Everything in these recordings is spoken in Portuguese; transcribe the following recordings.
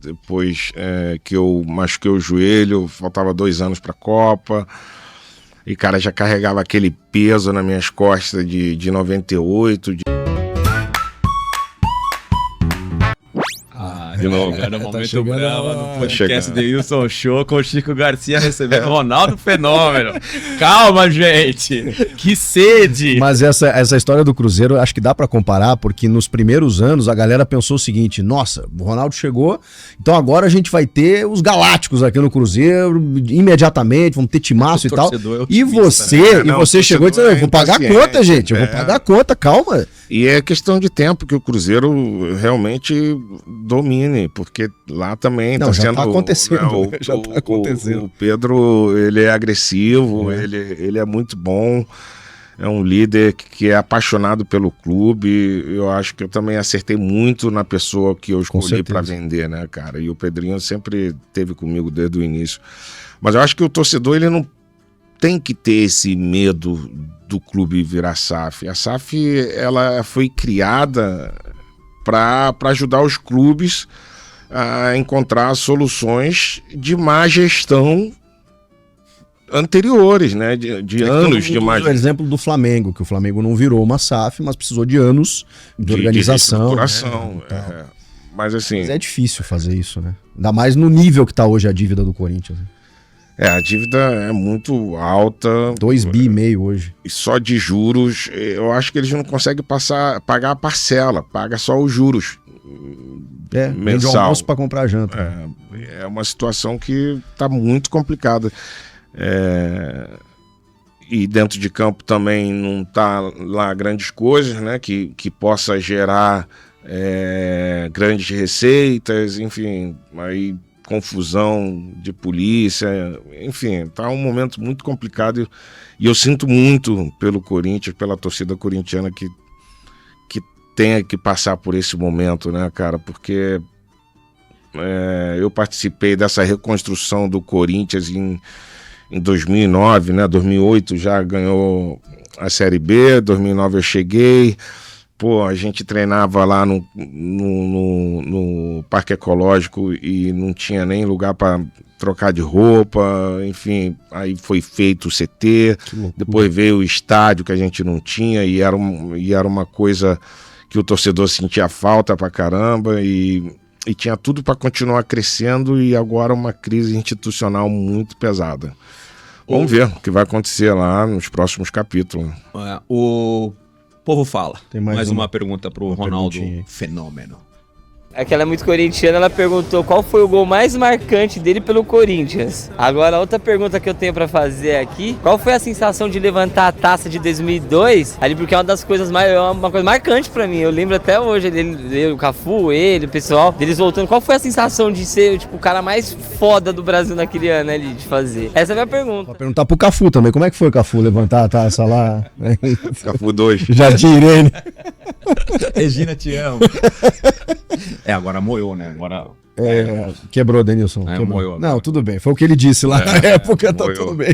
Depois que eu machuquei o joelho, faltava 2 anos para a Copa. E, cara, já carregava aquele peso nas minhas costas de 98. De novo. Era um momento bravo no podcast do Wilson Show com o Chico Garcia recebendo Ronaldo Fenômeno. Calma, gente. Que sede. Mas essa história do Cruzeiro, acho que dá pra comparar, porque nos primeiros anos a galera pensou o seguinte: nossa, o Ronaldo chegou, então agora a gente vai ter os galácticos aqui no Cruzeiro, imediatamente, vamos ter timaço e tal. E você chegou e disse: eu vou pagar a conta, gente, eu vou pagar a conta, calma. E é questão de tempo que o Cruzeiro realmente domine, porque lá também tá sendo... já tá acontecendo. O Pedro, ele é agressivo, ele é muito bom, é um líder que é apaixonado pelo clube. Eu acho que eu também acertei muito na pessoa que eu escolhi para vender, né, cara? E o Pedrinho sempre esteve comigo desde o início. Mas eu acho que o torcedor, ele não tem que ter esse medo do clube virar SAF. A SAF, ela foi criada para ajudar os clubes a encontrar soluções de má gestão anteriores, né? De anos de má gestão. O exemplo do Flamengo, que o Flamengo não virou uma SAF, mas precisou de anos de organização. Né? Mas assim... Mas é difícil fazer isso, né? Ainda mais no nível que está hoje a dívida do Corinthians. A dívida é muito alta. 2,5 bi hoje. E só de juros, eu acho que eles não conseguem pagar a parcela, paga só os juros. Vende o almoço para comprar janta. É uma situação que está muito complicada. E dentro de campo também não está lá grandes coisas, né? Que possa gerar grandes receitas, enfim, aí confusão de polícia, enfim, tá um momento muito complicado e eu sinto muito pelo Corinthians, pela torcida corintiana que tenha que passar por esse momento, né, cara, porque eu participei dessa reconstrução do Corinthians em 2009, né, 2008 já ganhou a Série B, 2009 eu cheguei. Pô, a gente treinava lá no Parque Ecológico e não tinha nem lugar para trocar de roupa, enfim, aí foi feito o CT, depois veio o estádio que a gente não tinha e era uma coisa que o torcedor sentia falta pra caramba e tinha tudo para continuar crescendo e agora uma crise institucional muito pesada. Vamos ver o que vai acontecer lá nos próximos capítulos. O povo fala. Tem mais uma pergunta pro Ronaldo Fenômeno. Aquela é muito corintiana, ela perguntou qual foi o gol mais marcante dele pelo Corinthians. Agora, outra pergunta que eu tenho pra fazer aqui, qual foi a sensação de levantar a taça de 2002? Ali, porque é uma das coisas uma coisa marcante pra mim. Eu lembro até hoje, ele, o Cafu, o pessoal, deles voltando. Qual foi a sensação de ser, tipo, o cara mais foda do Brasil naquele ano ali, de fazer? Essa é a minha pergunta. Vou perguntar pro Cafu também, como é que foi o Cafu levantar a taça lá? Cafu 2. Jardim Irene. Regina, te amo. Agora moiou, né? Agora... Quebrou, Denilson. Moiou agora. Não, tudo bem. Foi o que ele disse lá na época, tá tudo bem.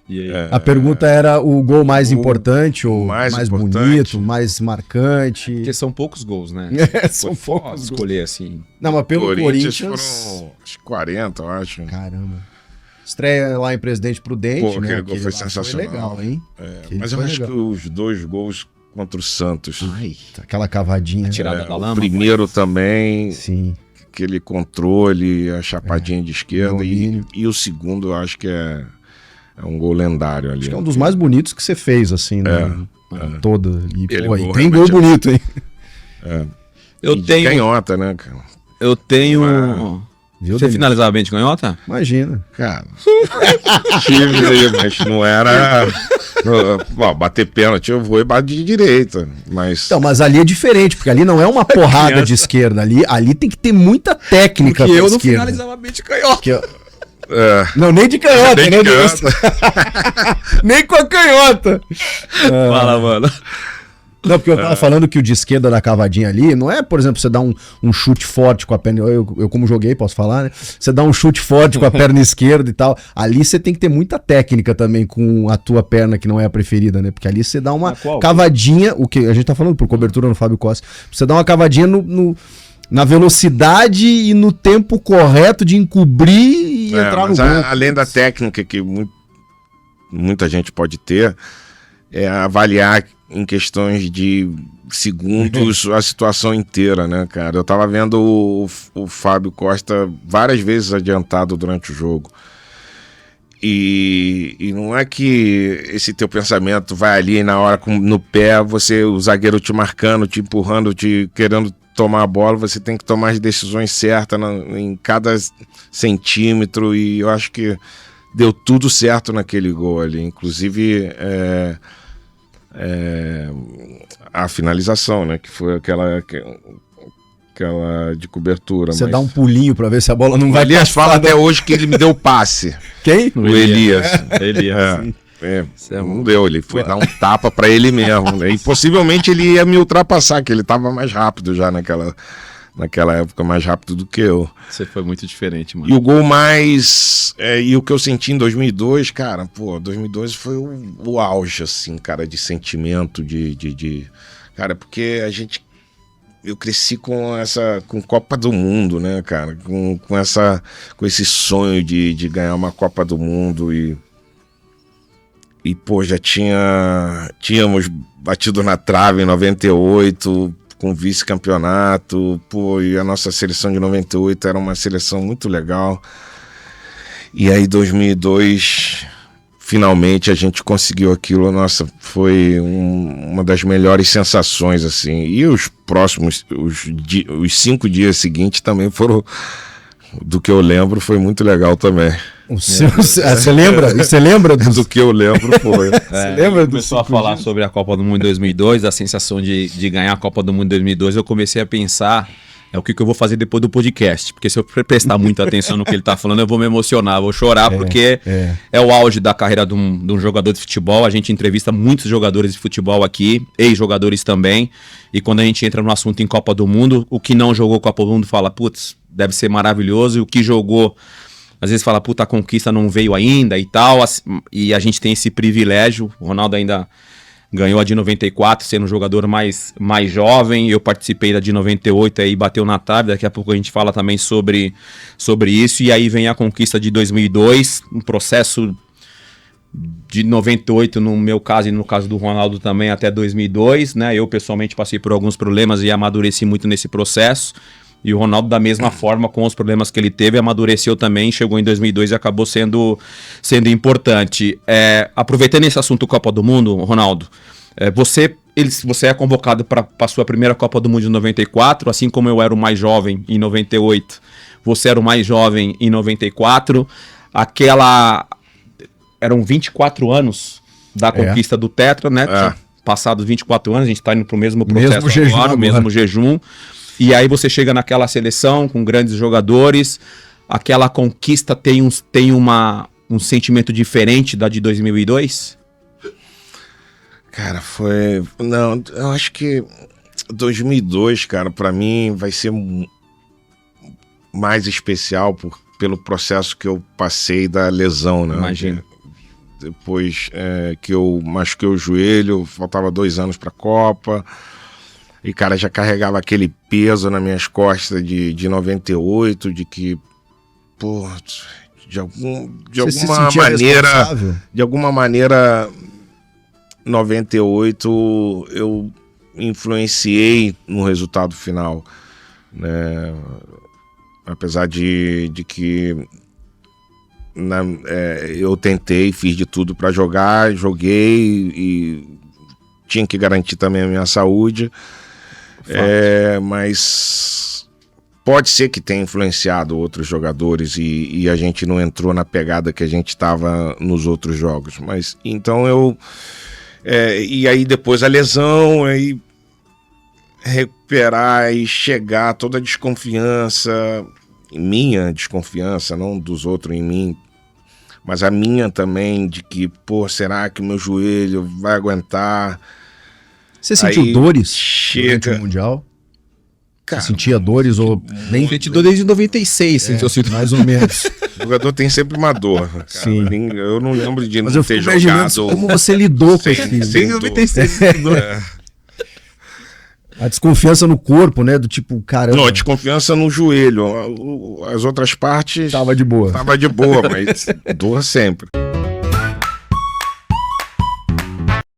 E aí? A pergunta era o gol mais importante, ou mais bonito, mais marcante. Porque são poucos gols, né? São poucos gols. Escolher assim. Não, mas pelo Corinthians foram 40, eu acho. Caramba. Estreia lá em Presidente Prudente, né? Aquele gol foi sensacional. Foi legal, hein? Mas eu acho que os 2 gols contra o Santos. Aquela cavadinha. Tirada da lama. O primeiro também. Sim. Aquele controle, a chapadinha de esquerda. E o segundo, eu acho que é um gol lendário ali. Acho que é um dos mais bonitos que você fez, assim, né? Toda. E tem gol realmente bonito, hein? Eu tenho. Canhota, né, cara? Eu tenho. Você finalizava bem de canhota? Imagina. Cara, tive aí, mas não era... bater pênalti, eu vou e bato de direita, mas... Então, mas ali é diferente, porque ali não é uma porrada de esquerda, ali tem que ter muita técnica pra eu esquerda. Não finalizava bem de canhota. Não, nem de canhota, nem com a canhota. Fala, mano. Não, porque eu tava falando que o de esquerda da cavadinha ali, não é, por exemplo, você dá um chute forte com a perna, eu como joguei, posso falar, né? Você dá um chute forte com a perna esquerda e tal, ali você tem que ter muita técnica também com a tua perna, que não é a preferida, né? Porque ali você dá uma cavadinha, o que a gente tá falando por cobertura no Fábio Costa, você dá uma cavadinha na velocidade e no tempo correto de encobrir e entrar no gol. Além da técnica que muita gente pode ter, é avaliar em questões de segundos a situação inteira, né, cara? Eu tava vendo o Fábio Costa várias vezes adiantado durante o jogo. E não é que esse teu pensamento vai ali na hora no pé, o zagueiro te marcando, te empurrando, te querendo tomar a bola, você tem que tomar as decisões certas em cada centímetro, e eu acho que deu tudo certo naquele gol ali, inclusive a finalização, né, que foi aquela de cobertura. Você dá um pulinho pra ver se a bola não vai passar. O Elias fala até hoje que ele me deu o passe. Quem? O Elias. Elias. Não deu, ele foi dar um tapa pra ele mesmo, né? E possivelmente ele ia me ultrapassar, que ele tava mais rápido já naquela época, mais rápido do que eu. Você foi muito diferente, mano. E o gol mais... e o que eu senti em 2002, cara, 2002 foi o auge, assim, cara, de sentimento, Cara, porque eu cresci com Copa do Mundo, né, cara? Com esse sonho de ganhar uma Copa do Mundo e pô, já tínhamos batido na trave em 98 com vice-campeonato, pô, e a nossa seleção de 98 era uma seleção muito legal. E aí 2002, finalmente a gente conseguiu aquilo, nossa, foi uma das melhores sensações, assim. E os próximos, os 5 dias seguintes também foram, do que eu lembro, foi muito legal também. Você lembra? Você lembra do que eu lembro? Foi. Você lembra? Começou a falar sobre a Copa do Mundo em 2002, a sensação de ganhar a Copa do Mundo em 2002, eu comecei a pensar o que eu vou fazer depois do podcast, porque se eu prestar muita atenção no que ele tá falando, eu vou me emocionar, vou chorar, porque é o auge da carreira de um jogador de futebol. A gente entrevista muitos jogadores de futebol aqui, ex-jogadores também, e quando a gente entra no assunto em Copa do Mundo, o que não jogou Copa do Mundo fala, putz, deve ser maravilhoso, e o que jogou, às vezes fala, puta, a conquista não veio ainda e tal, e a gente tem esse privilégio. O Ronaldo ainda ganhou a de 94, sendo um jogador mais jovem. Eu participei da de 98 e bateu na trave. Daqui a pouco a gente fala também sobre isso. E aí vem a conquista de 2002, um processo de 98 no meu caso e no caso do Ronaldo também até 2002, né? Eu pessoalmente passei por alguns problemas e amadureci muito nesse processo. E o Ronaldo, da mesma forma, com os problemas que ele teve, amadureceu também, chegou em 2002 e acabou sendo importante. Aproveitando esse assunto Copa do Mundo, Ronaldo, você é convocado para a sua primeira Copa do Mundo de 94, assim como eu era o mais jovem em 98, você era o mais jovem em 94, eram 24 anos da conquista do Tetra, né? Passados 24 anos, a gente está indo para o mesmo processo agora, o mesmo jejum. E aí você chega naquela seleção com grandes jogadores, aquela conquista tem um sentimento diferente da de 2002? Cara, não, eu acho que 2002, cara, pra mim vai ser mais especial pelo processo que eu passei da lesão, né? Imagina. Depois que eu machuquei o joelho, faltava 2 anos pra Copa. E, cara, já carregava aquele peso nas minhas costas de 98, de que, pô, de alguma maneira, 98 eu influenciei no resultado final, né? Apesar de que eu tentei, fiz de tudo para jogar, joguei e tinha que garantir também a minha saúde. Mas pode ser que tenha influenciado outros jogadores e a gente não entrou na pegada que a gente estava nos outros jogos. Mas então e aí depois a lesão, aí recuperar e chegar toda a desconfiança, minha desconfiança, não dos outros em mim, mas a minha também, de que, pô, será que o meu joelho vai aguentar? Você sentiu dores durante o Mundial? Cara, você sentia dores ou nem? Sentiu desde 96, mais ou menos. O jogador tem sempre uma dor. Cara. Sim. Eu não lembro de mas não ter jogado. Como você lidou com isso? Sem 96. A desconfiança no corpo, né? Do tipo, caramba. Não, a desconfiança no joelho. As outras partes. Tava de boa. Tava de boa, mas dor sempre.